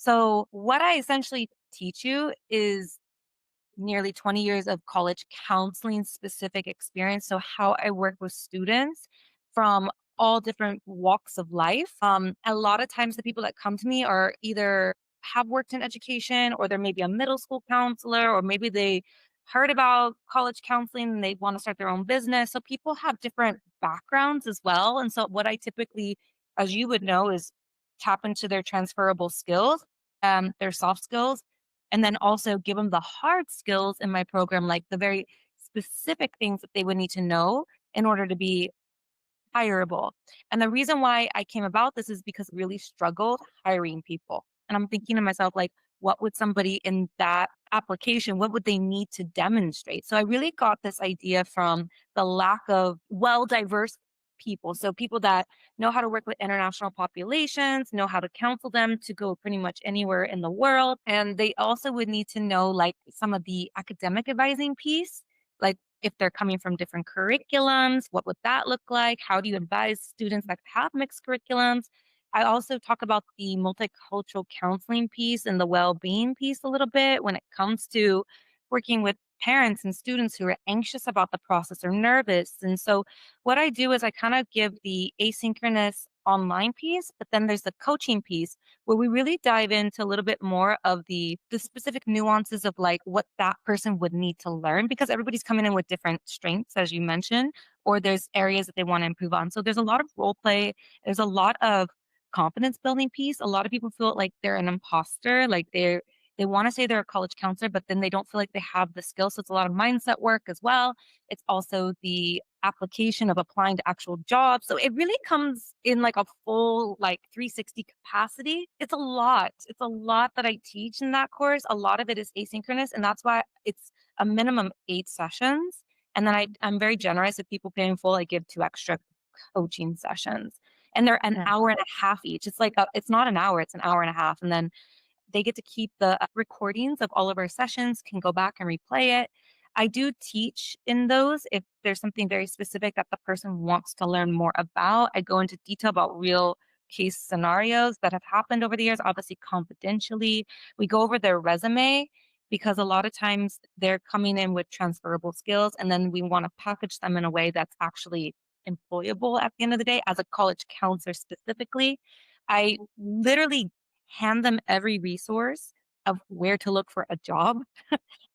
So, what I essentially teach you is nearly 20 years of college counseling specific experience. So, how I work with students from all different walks of life. A lot of times, the people that come to me are either have worked in education or they're maybe a middle school counselor, or maybe they heard about college counseling and they want to start their own business. So, people have different backgrounds as well. And so, what I typically, as you would know, is tap into their transferable skills, their soft skills, and then also give them the hard skills in my program, like the very specific things that they would need to know in order to be hireable. And the reason why I came about this is because I really struggled hiring people. And I'm thinking to myself, like, what would somebody in that application, what would they need to demonstrate? So I really got this idea from the lack of well diverse people. So people that know how to work with international populations, know how to counsel them to go pretty much anywhere in the world. And they also would need to know like some of the academic advising piece, like if they're coming from different curriculums, what would that look like? How do you advise students that have mixed curriculums? I also talk about the multicultural counseling piece and the well-being piece a little bit when it comes to working with parents and students who are anxious about the process or nervous. And so what I do is I kind of give the asynchronous online piece, but then there's the coaching piece where we really dive into a little bit more of the specific nuances of like what that person would need to learn because everybody's coming in with different strengths as you mentioned, or there's areas that they want to improve on. So there's a lot of role play, there's a lot of confidence building piece. A lot of people feel like they're an imposter, like they want to say they're a college counselor, but then they don't feel like they have the skills. So it's a lot of mindset work as well. It's also the application of applying to actual jobs. So it really comes in like a full like 360 capacity. It's a lot. It's a lot that I teach in that course. A lot of it is asynchronous, and that's why it's a minimum 8 sessions. And then I'm very generous. If people pay in full, I give 2 extra coaching sessions. And they're an Yeah. hour and a half each. It's like it's not an hour, it's an hour and a half. And then they get to keep the recordings of all of our sessions, can go back and replay it. I do teach in those if there's something very specific that the person wants to learn more about. I go into detail about real case scenarios that have happened over the years, obviously confidentially. We go over their resume because a lot of times they're coming in with transferable skills and then we want to package them in a way that's actually employable at the end of the day as a college counselor specifically. I literally hand them every resource of where to look for a job.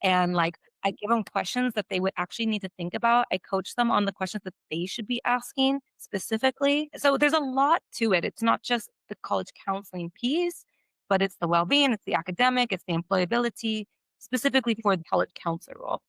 And like, I give them questions that they would actually need to think about. I coach them on the questions that they should be asking specifically. So there's a lot to it. It's not just the college counseling piece, but it's the well being, it's the academic, it's the employability, specifically for the college counselor role.